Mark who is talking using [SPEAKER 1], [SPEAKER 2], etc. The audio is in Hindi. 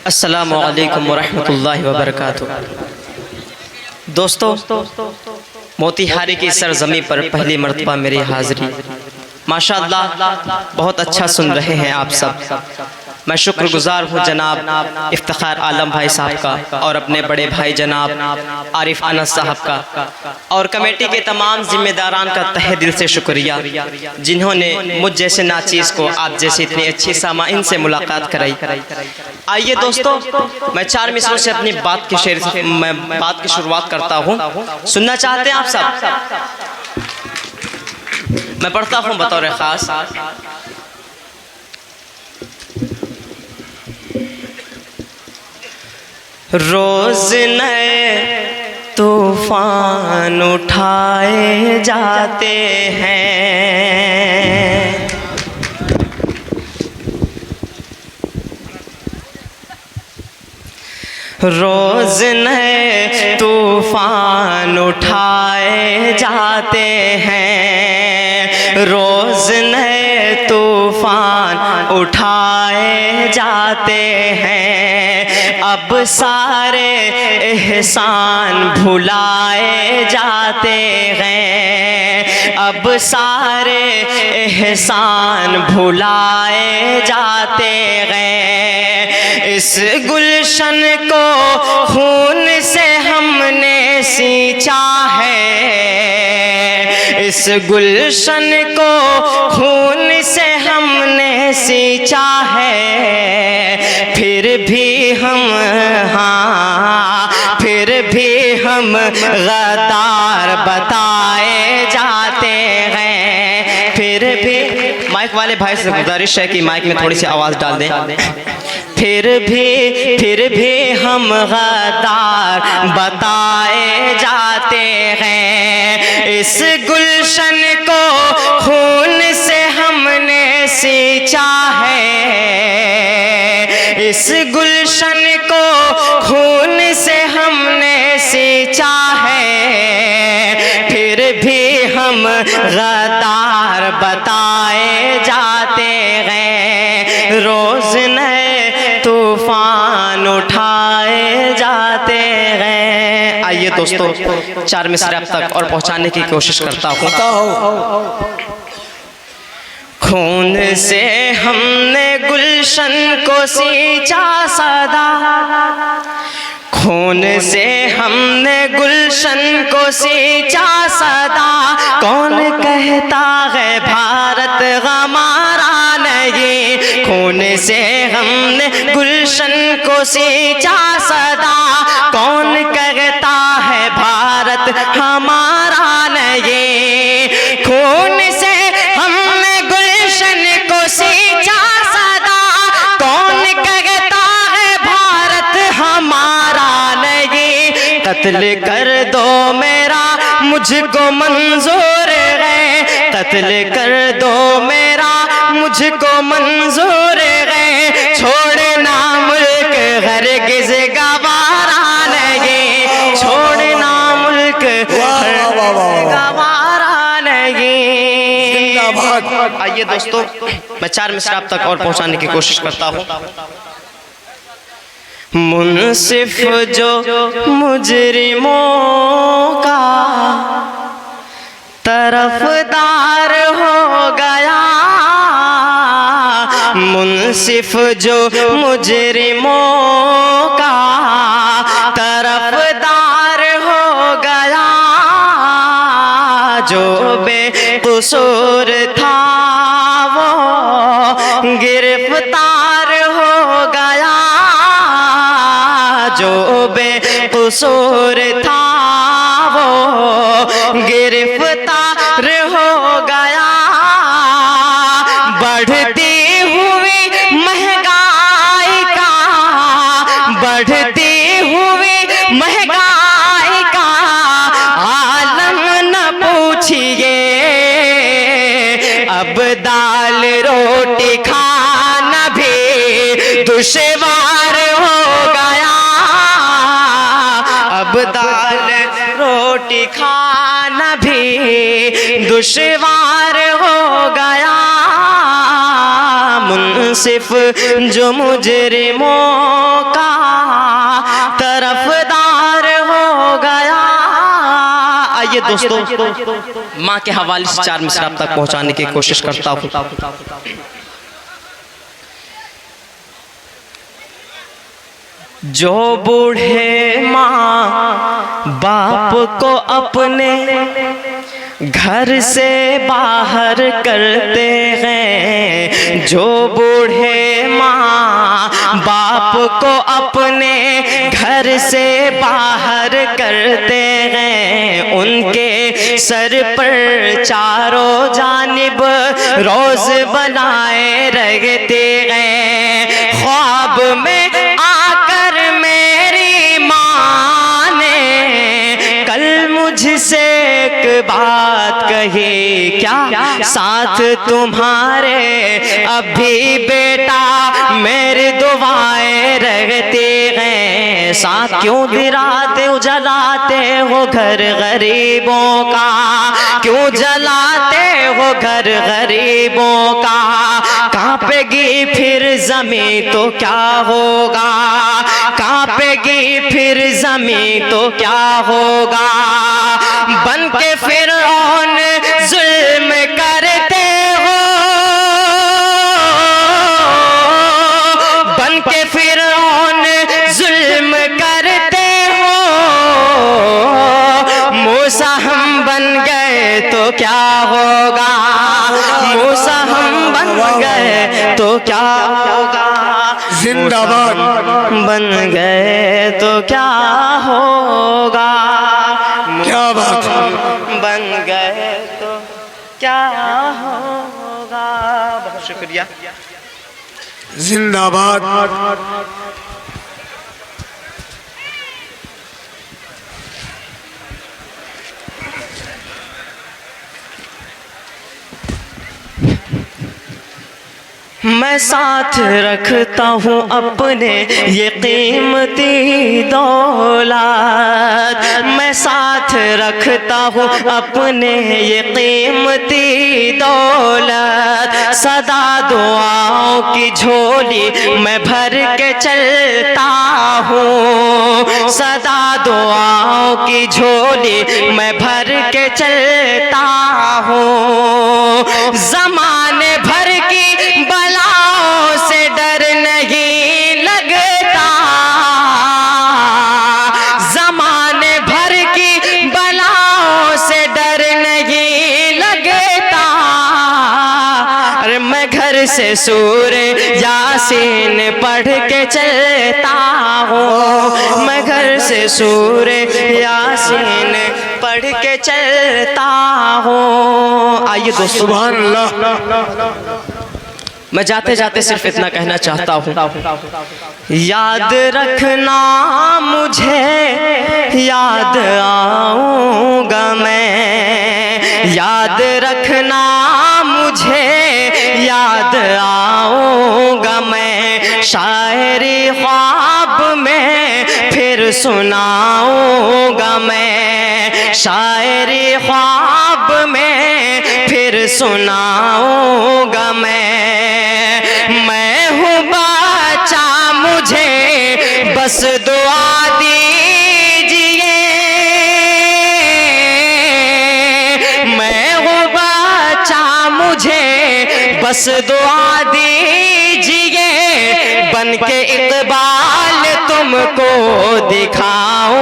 [SPEAKER 1] अस्सलामु अलैकुम वरहमतुल्लाहि वबरकातुह। दोस्तों, मोतीहारी की सरजमी पर पहली मर्तबा मेरी हाज़िरी। माशाअल्लाह बहुत अच्छा सुन रहे हैं आप सब। मैं शुक्रगुजार हूँ जनाब इफ्तिखार आलम भाई साहब का और अपने बड़े भाई जनाब आरिफ अनस साहब का और कमेटी के तमाम जिम्मेदारान का तहे दिल से शुक्रिया, जिन्होंने मुझ जैसे नाचीज़ को आप जैसे इतनी अच्छी सामाइन से मुलाकात कराई। आइए दोस्तों, मैं 4 मिसरों से अपनी बात की शुरुआत करता हूँ। सुनना चाहते हैं आप सब? मैं पढ़ता हूँ बतौर ख़ास। रोज नए तूफान उठाए जाते हैं, रोज नए तूफान उठाए जाते हैं, रोज नए तूफान उठाए जाते हैं। अब सारे एहसान भुलाए जाते हैं, अब सारे एहसान भुलाए जाते हैं। इस गुलशन को खून से हमने सींचा है, इस गुलशन को खून से हमने सींचा है। फिर भी हम फिर भी हम गद्दार बताए जाते हैं। फिर भी माइक वाले भाई से गुजारिश है कि माइक में थोड़ी सी आवाज़ डाल दें। फिर भी हम गद्दार बताए जाते हैं। इस गुलशन को खून से हमने सींचा है, इस गुलशन को खून से हमने सींचा है। फिर भी हम गद्दार बताए जाते हैं, रोज नए तूफान उठाए जाते हैं। आइए दोस्तों, 4 मिसरे अब तक और पहुंचाने की कोशिश करता हूँ। खून से हमने गुलशन को सींचा सदा, खून से हमने गुलशन को सींचा सदा। कौन कहता है भारत हमारा नहीं, खून से हमने गुलशन को सींचा सदा। कौन कहता है भारत हमारा नहीं, खून से हमने गुलशन को सींचा सदा। कौन कहता है भारत हमारा नहीं। कत्ल कर दो मेरा मुझको मंजूर है, कत्ल कर दो मेरा मुझको मंजूर है। छोड़ना मुल्क हरगिज़ गवारा नहीं, छोड़ना मुल्क गवारा नहीं। आइए दोस्तों, मैं 4 मिसरे अब तक और पहुंचाने की कोशिश करता हूँ। मुनसिफ जो मुजरिमों का तरफदार हो गया, मुनसिफ जो मुजरिमों का तरफदार हो गया। जो बेकसूर था वो गिरफ्तार हो गया, जो बेकसूर था वो गिरफ्तार हो गया। बढ़ती हुई महंगाई का, बढ़ती हुई महंगाई का आलम न पूछिए। अब दाल रोटी खाना भी दुश्वार हो गया, अब दाल रोटी खाना भी दुश्वार हो गया। मुंसिफ जो मुजरिमों का तरफदार हो गया। आइए दोस्तों, माँ के हवाले से 4 मिसरा आप तक पहुंचाने की कोशिश करता हूँ। जो बूढ़े माँ बाप को अपने घर से बाहर करते हैं, जो बूढ़े माँ बाप को अपने घर से बाहर करते हैं, उनके सर पर चारों जानिब रोज बनाए रखते हैं। ख्वाब में आकर मेरी माँ ने कल मुझसे एक बात कही, क्या साथ तुम्हारे अभी बेटा मेरी दुआएं रहते हैं। साथ क्यों गिराते हो जलाते हो घर गरीबों का, क्यों जलाते हो घर गरीबों का। कांपेगी फिर ज़मीं तो क्या होगा, कांपेगी फिर ज़मीं तो क्या होगा। बन के फिरौन जुल्म करते हो, बन के फिरौन जुल्म करते हो। मूसा हम बन गए तो क्या होगा, मूसा हम बन गए तो क्या होगा।
[SPEAKER 2] जिंदाबाद
[SPEAKER 1] बन गए तो क्या होगा।
[SPEAKER 2] क्या बात है।
[SPEAKER 1] बन गए तो क्या होगा। बहुत शुक्रिया।
[SPEAKER 2] जिंदाबाद।
[SPEAKER 1] मैं साथ रखता हूँ अपने ये कीमती दौलत, मैं साथ रखता हूँ अपने ये कीमती दौलत। सदा दुआओं की झोली मैं भर के चलता हूँ, सदा दुआओं की झोली मैं भर के चलता हूँ। ज़माने भर की बलाओं से डर नहीं लगता, ज़माने भर की बलाओं से डर नहीं लगता। अरे मैं घर से सूरे यासीन पढ़ के चलता हूँ, मैं घर से सूरे यासीन पढ़ के चलता हूँ। आइए दोस्तों,
[SPEAKER 2] सुभान अल्लाह।
[SPEAKER 1] मैं जाते जाते सिर्फ इतना कहना चाहता हूँ, याद रखना मुझे याद आऊँगा मैं, याद रखना मुझे याद आऊँगा मैं। शायरी ख्वाब में फिर सुनाऊँगा मैं, शायरी ख्वाब में फिर सुनाऊँगा मैं हूँ बच्चा मुझे बस दुआ दीजिए, मैं हूँ बच्चा मुझे बस दुआ दीजिए। बन के इकबाल तुमको दिखाऊं